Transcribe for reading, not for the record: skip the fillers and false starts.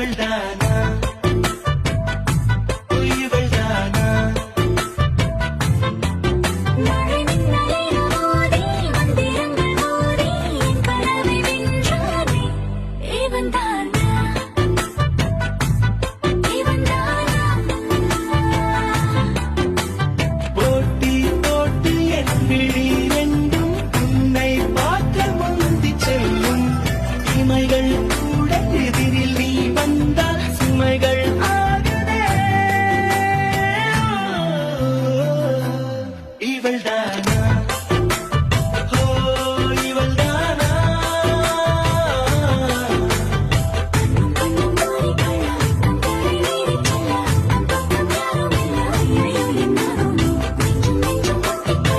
இவள்தானா இவள்தானா மழை மின்னலே மோதி மந்திரங்கள் மோதி என் கனவை வென்றானே இவன்தானா இவன்தானா போட்டி போட்டு என் விழி ரெண்டும் உன்னை பார்க்க முந்தி செல்லும் இமைகள் கூட எதிரில் நீ வந்தால் சுமைகள் ஆகுதே இவள்தானா